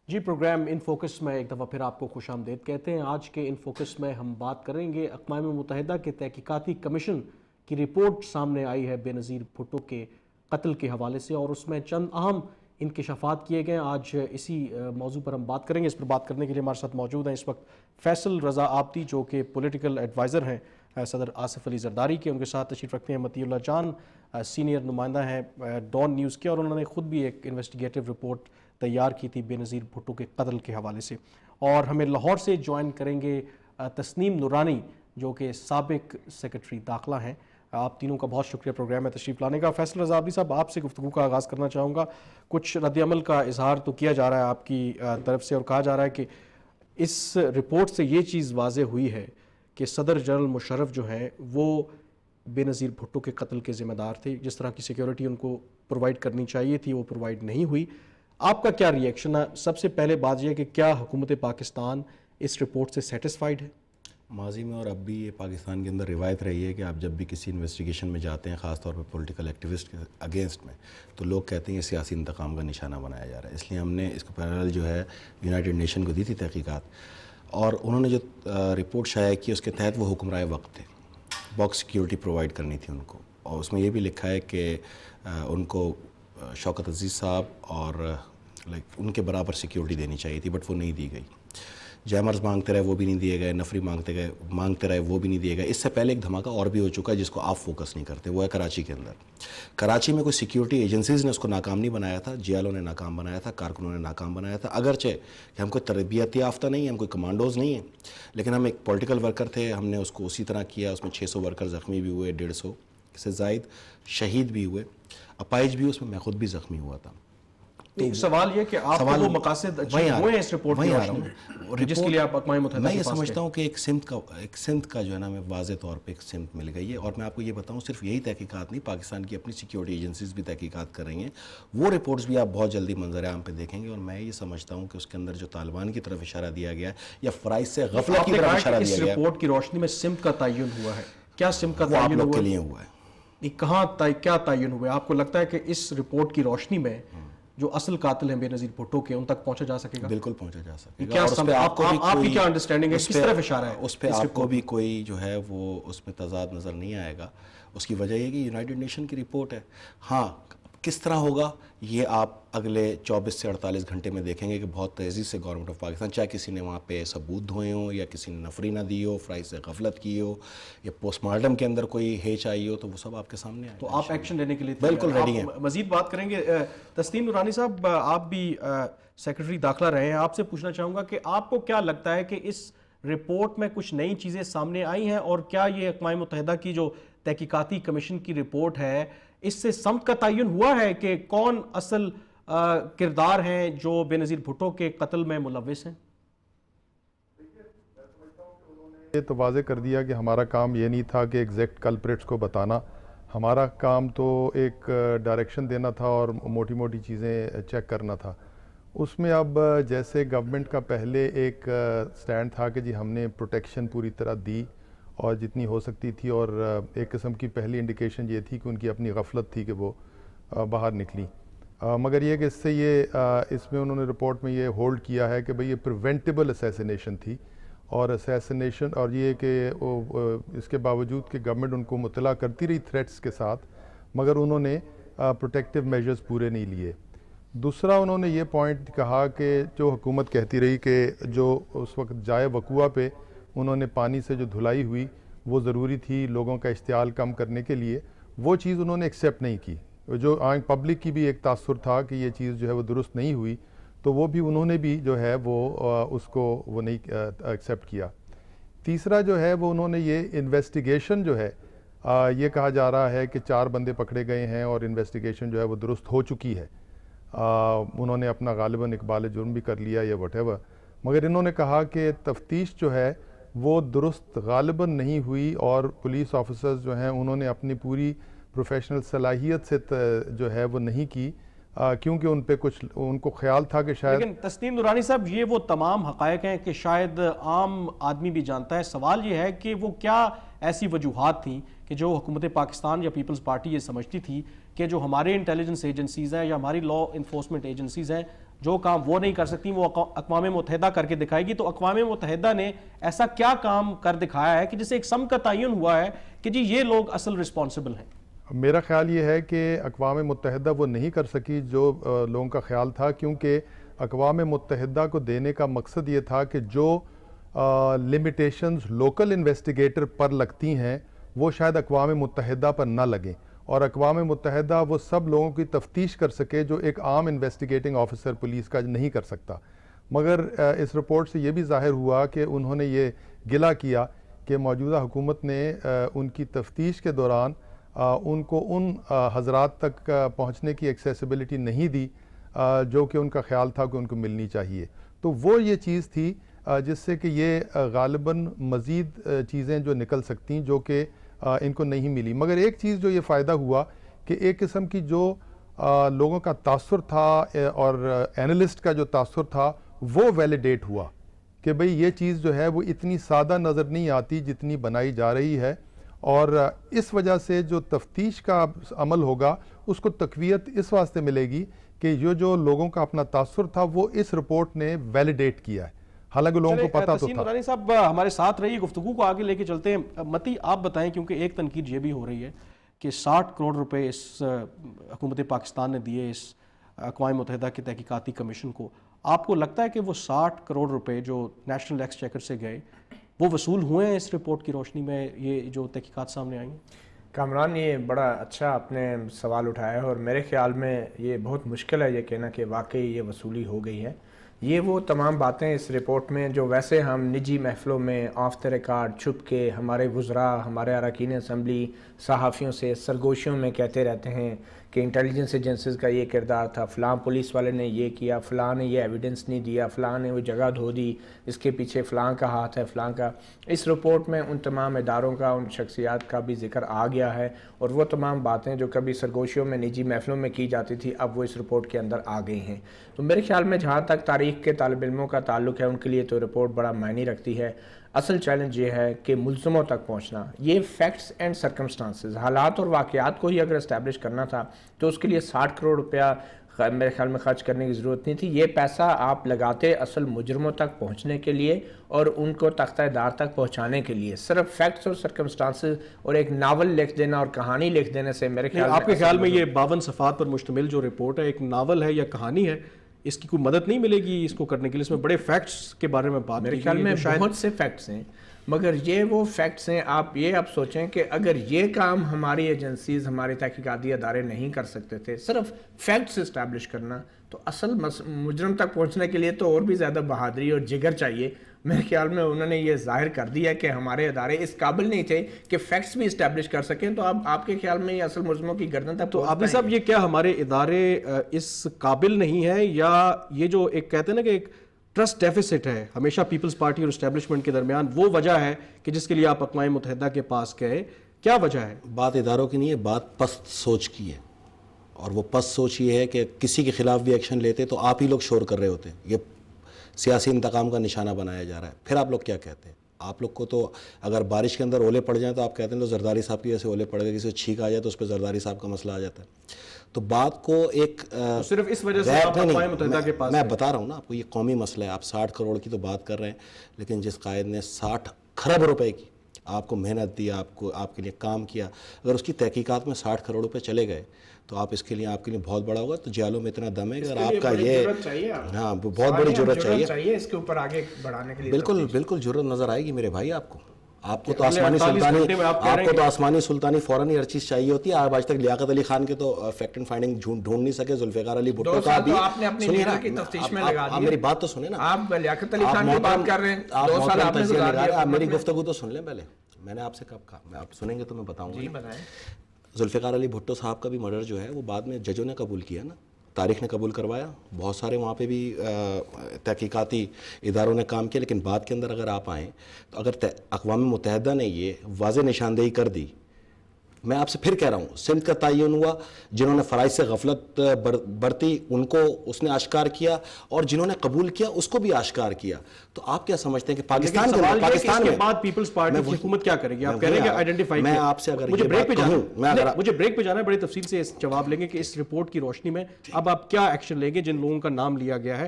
G programme in focus میں ایک دفعہ پھر آپ کو خوش آمدید کہتے ہیں۔ آج کے ان فوکس میں ہم بات کریں گے اقوام متحدہ کے تحقیقاتی کمیشن کی رپورٹ سامنے آئی ہے بے نظیر بھٹو کے قتل کے حوالے سے، اور اس میں چند اہم انکشافات کیے گئے ہیں۔ آج اسی موضوع پر ہم بات کریں گے۔ اس پر بات کرنے کے لیے ہمارے ساتھ موجود ہیں اس وقت فیصل رضا آبدی، جو کہ پولیٹیکل ایڈوائزر ہیں صدر آصف علی زرداری کے۔ ان کے ساتھ تشریف رکھتے ہیں مطیع اللہ جان، سینئر نمائندہ ہیں ڈان نیوز کے، اور انہوں نے خود بھی ایک انویسٹیگیٹو رپورٹ تیار کی تھی بے نظیر بھٹو کے قتل کے حوالے سے۔ اور ہمیں لاہور سے جوائن کریں گے تسنیم نورانی، جو کہ سابق سیکرٹری داخلہ ہیں۔ آپ تینوں کا بہت شکریہ پروگرام میں تشریف لانے کا۔ فیصل رضا عابدی صاحب، آپ سے گفتگو کا آغاز کرنا چاہوں گا۔ کچھ رد عمل کا اظہار تو کیا جا رہا ہے آپ کی طرف سے، اور کہا جا رہا ہے کہ اس رپورٹ سے یہ چیز واضح ہوئی ہے کہ صدر جنرل مشرف جو ہیں وہ بے نظیر بھٹو کے قتل کے ذمہ دار تھے۔ جس طرح کی سیکیورٹی ان کو پرووائڈ کرنی چاہیے تھی وہ پرووائڈ نہیں ہوئی۔ آپ کا کیا ری ایکشن ہے؟ سب سے پہلے بات یہ ہے کہ کیا حکومت پاکستان اس رپورٹ سے سیٹسفائیڈ ہے؟ ماضی میں اور اب بھی یہ پاکستان کے اندر روایت رہی ہے کہ آپ جب بھی کسی انویسٹیگیشن میں جاتے ہیں، خاص طور پہ پولیٹیکل ایکٹیوسٹ کے اگینسٹ میں، تو لوگ کہتے ہیں یہ سیاسی انتقام کا نشانہ بنایا جا رہا ہے۔ اس لیے ہم نے اس کو پیرالل جو ہے یونائٹڈ نیشن کو دی تھی تحقیقات، اور انہوں نے جو رپورٹ شائع کی اس کے تحت وہ حکمرائے وقت تھے، باکس سیکیورٹی پرووائڈ کرنی تھی ان کو، اور اس میں یہ بھی لکھا ہے کہ ان کو شوکت عزیز صاحب اور ان کے برابر سیکیورٹی دینی چاہیے تھی، بٹ وہ نہیں دی گئی۔ جیمرز مانگتے رہے وہ بھی نہیں دیے گئے، نفری مانگتے رہے وہ بھی نہیں دیے گئے۔ اس سے پہلے ایک دھماکہ اور بھی ہو چکا ہے جس کو آپ فوکس نہیں کرتے، وہ ہے کراچی کے اندر۔ کراچی میں کوئی سیکیورٹی ایجنسیز نے اس کو ناکام نہیں بنایا تھا، جی ایل او نے ناکام بنایا تھا، کارکنوں نے ناکام بنایا تھا۔ اگرچہ کہ ہم کوئی تربیت یافتہ نہیں ہیں، ہم کوئی کمانڈوز نہیں ہیں، لیکن ہم ایک پولیٹیکل ورکر تھے، ہم نے اس کو اسی طرح کیا۔ اس میں 600 ورکر زخمی بھی ہوئے، 150 سے زائد شہید بھی ہوئے، اپائج بھی، اس میں میں خود بھی زخمی ہوا تھا۔ تو سوال یہ کہ آپ کو وہ مقاصد اچیو ہوئے ہیں اس رپورٹ کی روشنی میں جس کے لیے آپ اقوام متحدہ میں یہ سمجھتا ہوں کہ ایک سمت کا جو ہے نا ہمیں واضح طور پہ ایک سمت مل گئی ہے۔ اور میں آپ کو یہ بتاؤں، صرف یہی تحقیقات نہیں، پاکستان کی اپنی سیکیورٹی ایجنسیز بھی تحقیقات کر رہی ہیں۔ وہ رپورٹس بھی آپ بہت جلدی منظر عام پہ دیکھیں گے، اور میں یہ سمجھتا ہوں کہ اس کے اندر جو طالبان کی طرف اشارہ دیا گیا ہے یا فرائض سے غفلت کی طرف اشارہ دیا گیا ہے، اس رپورٹ کی روشنی میں سمت کا تعین ہوا ہے۔ کیا سمت کا تعین ہوا ہے؟ آپ لوگ کے لیے ہوا ہے؟ کہاں کیا تعین ہوا ہے؟ آپ کو لگتا ہے کہ اس رپورٹ کی روشنی میں جو اصل قاتل ہیں بے نظیر بھٹو کے، ان تک پہنچا جا سکے گا؟ بالکل پہنچا جا سکے گا۔ کیا آپ کی کیا انڈرسٹینڈنگ ہے، کس طرف اشارہ ہے؟ اس پہ آپ کو بھی کوئی جو ہے وہ اس میں تضاد نظر نہیں آئے گا۔ اس کی وجہ یہ کہ یونائٹڈ نیشن کی رپورٹ ہے۔ ہاں، کس طرح ہوگا یہ آپ اگلے 24 سے 48 گھنٹے میں دیکھیں گے کہ بہت تیزی سے گورنمنٹ آف پاکستان، چاہے کسی نے وہاں پہ ثبوت دھوئے ہوں یا کسی نے نفری نہ دی ہو، فرائض سے غفلت کی ہو، یا پوسٹ مارٹم کے اندر کوئی ہیچ آئی ہو، تو وہ سب آپ کے سامنے آئے۔ تو آپ ایکشن لینے کے لیے بالکل ریڈی ہیں۔ مزید بات کریں گے۔ تسنیم نورانی صاحب، آپ بھی سیکرٹری داخلہ رہے ہیں، آپ سے پوچھنا چاہوں گا کہ آپ کو کیا لگتا ہے کہ اس رپورٹ میں کچھ نئی چیزیں سامنے آئی ہیں، اور کیا یہ اقوام متحدہ کی جو تحقیقاتی کمیشن کی رپورٹ ہے اس سے سمت کا تعین ہوا ہے کہ کون اصل کردار ہیں جو بے نظیر بھٹو کے قتل میں ملوث ہیں؟ یہ تو واضح کر دیا کہ ہمارا کام یہ نہیں تھا کہ ایگزیکٹ کلپریٹس کو بتانا، ہمارا کام تو ایک ڈائریکشن دینا تھا اور موٹی موٹی چیزیں چیک کرنا تھا۔ اس میں اب جیسے گورنمنٹ کا پہلے ایک سٹینڈ تھا کہ جی ہم نے پروٹیکشن پوری طرح دی اور جتنی ہو سکتی تھی، اور ایک قسم کی پہلی انڈیکیشن یہ تھی کہ ان کی اپنی غفلت تھی کہ وہ باہر نکلی، مگر یہ کہ اس سے اس میں انہوں نے رپورٹ میں یہ ہولڈ کیا ہے کہ بھئی یہ پریونٹیبل اسیسینیشن تھی، اور اسیسینیشن، اور یہ کہ اس کے باوجود کہ گورنمنٹ ان کو مطلع کرتی رہی تھریٹس کے ساتھ، مگر انہوں نے پروٹیکٹیو میجرز پورے نہیں لیے۔ دوسرا انہوں نے یہ پوائنٹ کہا کہ جو حکومت کہتی رہی کہ جو اس وقت جائے وقوع پہ انہوں نے پانی سے جو دھلائی ہوئی وہ ضروری تھی لوگوں کا اشتعال کم کرنے کے لیے، وہ چیز انہوں نے ایکسیپٹ نہیں کی۔ جو پبلک کی بھی ایک تاثر تھا کہ یہ چیز جو ہے وہ درست نہیں ہوئی، تو وہ بھی انہوں نے بھی جو ہے وہ اس کو وہ نہیں ایکسیپٹ کیا۔ تیسرا جو ہے وہ انہوں نے یہ انویسٹیگیشن جو ہے یہ کہا جا رہا ہے کہ 4 بندے پکڑے گئے ہیں اور انویسٹیگیشن جو ہے وہ درست ہو چکی ہے، انہوں نے اپنا غالباً اقبال جرم بھی کر لیا یا وٹ ایور، مگر انہوں نے کہا کہ تفتیش جو ہے وہ درست غالباً نہیں ہوئی، اور پولیس آفیسرز جو ہیں انہوں نے اپنی پوری پروفیشنل صلاحیت سے جو ہے وہ نہیں کی، کیونکہ ان پہ کچھ ان کو خیال تھا کہ شاید۔ لیکن تسنیم نورانی صاحب، یہ وہ تمام حقائق ہیں کہ شاید عام آدمی بھی جانتا ہے۔ سوال یہ ہے کہ وہ کیا ایسی وجوہات تھیں کہ جو حکومت پاکستان یا پیپلز پارٹی یہ سمجھتی تھی کہ جو ہمارے انٹیلیجنس ایجنسیز ہیں یا ہماری لا انفورسمنٹ ایجنسیز ہیں جو کام وہ نہیں کر سکتی وہ اقوام متحدہ کر کے دکھائے گی. تو اقوام متحدہ نے ایسا کیا کام کر دکھایا ہے کہ جسے ایک سم کا تعین ہوا ہے کہ جی یہ لوگ اصل رسپانسبل ہیں؟ میرا خیال یہ ہے کہ اقوام متحدہ وہ نہیں کر سکی جو لوگوں کا خیال تھا، کیونکہ اقوام متحدہ کو دینے کا مقصد یہ تھا کہ جو لمیٹیشنز لوکل انویسٹیگیٹر پر لگتی ہیں وہ شاید اقوام متحدہ پر نہ لگیں، اور اقوام متحدہ وہ سب لوگوں کی تفتیش کر سکے جو ایک عام انویسٹیگیٹنگ آفیسر پولیس کا نہیں کر سکتا. مگر اس رپورٹ سے یہ بھی ظاہر ہوا کہ انہوں نے یہ گلہ کیا کہ موجودہ حکومت نے ان کی تفتیش کے دوران ان کو ان حضرات تک پہنچنے کی ایکسیسیبلٹی نہیں دی جو کہ ان کا خیال تھا کہ ان کو ملنی چاہیے. تو وہ یہ چیز تھی جس سے کہ یہ غالباً مزید چیزیں جو نکل سکتیں جو کہ ان کو نہیں ملی. مگر ایک چیز جو یہ فائدہ ہوا کہ ایک قسم کی جو لوگوں کا تاثر تھا اور اینالسٹ کا جو تاثر تھا وہ ویلیڈیٹ ہوا کہ بھئی یہ چیز جو ہے وہ اتنی سادہ نظر نہیں آتی جتنی بنائی جا رہی ہے، اور اس وجہ سے جو تفتیش کا عمل ہوگا اس کو تقویت اس واسطے ملے گی کہ یہ جو لوگوں کا اپنا تاثر تھا وہ اس رپورٹ نے ویلیڈیٹ کیا ہے، حالانکہ لوگوں کو پتہ تو تھا. مدانی صاحب ہمارے ساتھ رہیے، گفتگو کو آگے لے کے چلتے ہیں. متی آپ بتائیں، کیونکہ ایک تنقید یہ بھی ہو رہی ہے کہ 60 کروڑ روپے اس حکومت پاکستان نے دیے اس اقوام متحدہ کے تحقیقاتی کمیشن کو. آپ کو لگتا ہے کہ وہ 60 کروڑ روپے جو نیشنل ایکسچیکر سے گئے وہ وصول ہوئے ہیں اس رپورٹ کی روشنی میں، یہ جو تحقیقات سامنے آئی ہیں؟ کامران، یہ بڑا اچھا آپ نے سوال اٹھایا ہے، اور میرے خیال میں یہ بہت مشکل ہے یہ کہنا کہ واقعی یہ وصولی ہو گئی ہے. یہ وہ تمام باتیں اس رپورٹ میں جو ویسے ہم نجی محفلوں میں آف دا ریکارڈ چھپ کے ہمارے وزراء، ہمارے اراکین اسمبلی، صحافیوں سے سرگوشیوں میں کہتے رہتے ہیں کہ انٹیلیجنس ایجنسیز کا یہ کردار تھا، فلاں پولیس والے نے یہ کیا، فلاں نے یہ ایویڈنس نہیں دیا، فلاں نے وہ جگہ دھو دی، اس کے پیچھے فلاں کا ہاتھ ہے، فلاں کا. اس رپورٹ میں ان تمام اداروں کا، ان شخصیات کا بھی ذکر آ گیا ہے، اور وہ تمام باتیں جو کبھی سرگوشیوں میں نجی محفلوں میں کی جاتی تھی اب وہ اس رپورٹ کے اندر آ گئی ہیں. تو میرے خیال میں جہاں تک تاریخ کے طالب علموں کا تعلق ہے ان کے لیے تو رپورٹ بڑا معنی رکھتی ہے. اصل چیلنج یہ ہے کہ ملزموں تک پہنچنا. یہ فیکٹس اینڈ سرکمسٹانسز، حالات اور واقعات کو ہی اگر اسٹیبلش کرنا تھا تو اس کے لیے 60 کروڑ روپیہ میرے خیال میں خرچ کرنے کی ضرورت نہیں تھی. یہ پیسہ آپ لگاتے اصل مجرموں تک پہنچنے کے لیے اور ان کو تختہ دار تک پہنچانے کے لیے. صرف فیکٹس اور سرکمسٹانسز اور ایک ناول لکھ دینا اور کہانی لکھ دینے سے میرے خیال آپ کے خیال میں یہ 52 صفحات پر مشتمل جو رپورٹ ہے ایک ناول ہے یا کہانی ہے؟ اس کی کوئی مدد نہیں ملے گی اس کو کرنے کے لیے؟ اس میں بڑے فیکٹس کے بارے میں بات، میرے خیال میں بہت سے فیکٹس ہیں، مگر یہ وہ فیکٹس ہیں. آپ یہ اب سوچیں کہ اگر یہ کام ہماری ایجنسیز، ہمارے تحقیقاتی ادارے نہیں کر سکتے تھے، صرف فیکٹس اسٹیبلش کرنا، تو اصل مجرم تک پہنچنے کے لیے تو اور بھی زیادہ بہادری اور جگر چاہیے. میرے خیال میں انہوں نے یہ ظاہر کر دیا کہ ہمارے ادارے اس قابل نہیں تھے کہ فیکٹس بھی اسٹیبلش کر سکیں. تو اب آپ کے خیال میں یہ اصل مجرموں کی گردن تک تو عابد صاحب یہ کیا ہمارے ادارے اس قابل نہیں ہیں، یا یہ جو ایک کہتے ہیں نا کہ ایک ٹرسٹ ڈیفیسٹ ہے ہمیشہ پیپلز پارٹی اور اسٹیبلشمنٹ کے درمیان، وہ وجہ ہے کہ جس کے لیے آپ اقوام متحدہ کے پاس گئے؟ کیا وجہ ہے؟ بات اداروں کی نہیں ہے، بات پست سوچ کی ہے. اور وہ پست سوچ یہ ہے کہ کسی کے خلاف بھی ایکشن لیتے تو آپ ہی لوگ شور کر رہے ہوتے. یہ سیاسی انتقام کا نشانہ بنایا جا رہا ہے. پھر آپ لوگ کیا کہتے ہیں؟ آپ لوگ کو تو اگر بارش کے اندر اولے پڑ جائیں تو آپ کہتے ہیں تو زرداری صاحب کی وجہ سے اولے پڑ گئے، کسی کو چھینک آ جائے تو اس پہ زرداری صاحب کا مسئلہ آ جاتا ہے. تو بات کو ایک صرف اس وجہ سے آپ اقوام متحدہ کے پاس، میں بتا رہا ہوں نا آپ کو، یہ قومی مسئلہ ہے. آپ 60 کروڑ کی تو بات کر رہے ہیں، لیکن جس قائد نے 60 کھرب روپے کی آپ کو محنت دی، آپ کے لیے کام کیا، اگر اس کی تحقیقات میں 60 کروڑ روپے چلے گئے تو آپ کے لیے بہت بڑا ہوگا. تو جیلوں میں اتنا دم ہے کہ آپ کا یہ ہاں بہت بڑی ضرورت چاہیے اس کے اوپر آگے بڑھانے کے لیے. بالکل بالکل ضرورت نظر آئے گی میرے بھائی. آپ کو تو آسمانی سلطانی فوراً ہی ہر چیز چاہیے ہوتی ہے. آپ آج تک لیاقت علی خان کے تو فیکٹ اینڈ فائنڈنگ ڈھونڈ نہیں سکے. ذوالفقار علی بھٹو کا بھی آپ میری بات تو سنیں نا. آپ لیاقت علی خان کی بات کر رہے ہیں، 2 سال آپ نے گزار دیا. آپ میری گفتگو تو سن لیں پہلے. میں نے آپ سے کب کہا؟ آپ سنیں گے تو میں بتاؤں گا. ذوالفقار علی بھٹو صاحب کا بھی مرڈر جو ہے وہ بعد میں ججوں نے قبول کیا نا، تاریخ نے قبول کروایا. بہت سارے وہاں پہ بھی تحقیقاتی اداروں نے کام کیا. لیکن بات کے اندر اگر آپ آئیں تو اگر اقوام متحدہ نے یہ واضح نشاندہی کر دی میں آپ سے پھر کہہ رہا ہوں، سندھ کا تعین ہوا، جنہوں نے فرائض سے غفلت برتی ان کو اس نے آشکار کیا، اور جنہوں نے قبول کیا اس کو بھی آشکار کیا. تو آپ کیا سمجھتے ہیں کہ پاکستان کے بعد پیپلز پارٹی کی حکومت کیا کرے گی؟ آپ کہہ رہے ہیں کہ آئیڈینٹیفائی. میں آپ سے اگر مجھے بریک پہ جانا ہے، بڑی تفصیل سے جواب لیں گے کہ اس رپورٹ کی روشنی میں اب آپ کیا ایکشن لیں گے جن لوگوں کا نام لیا گیا ہے.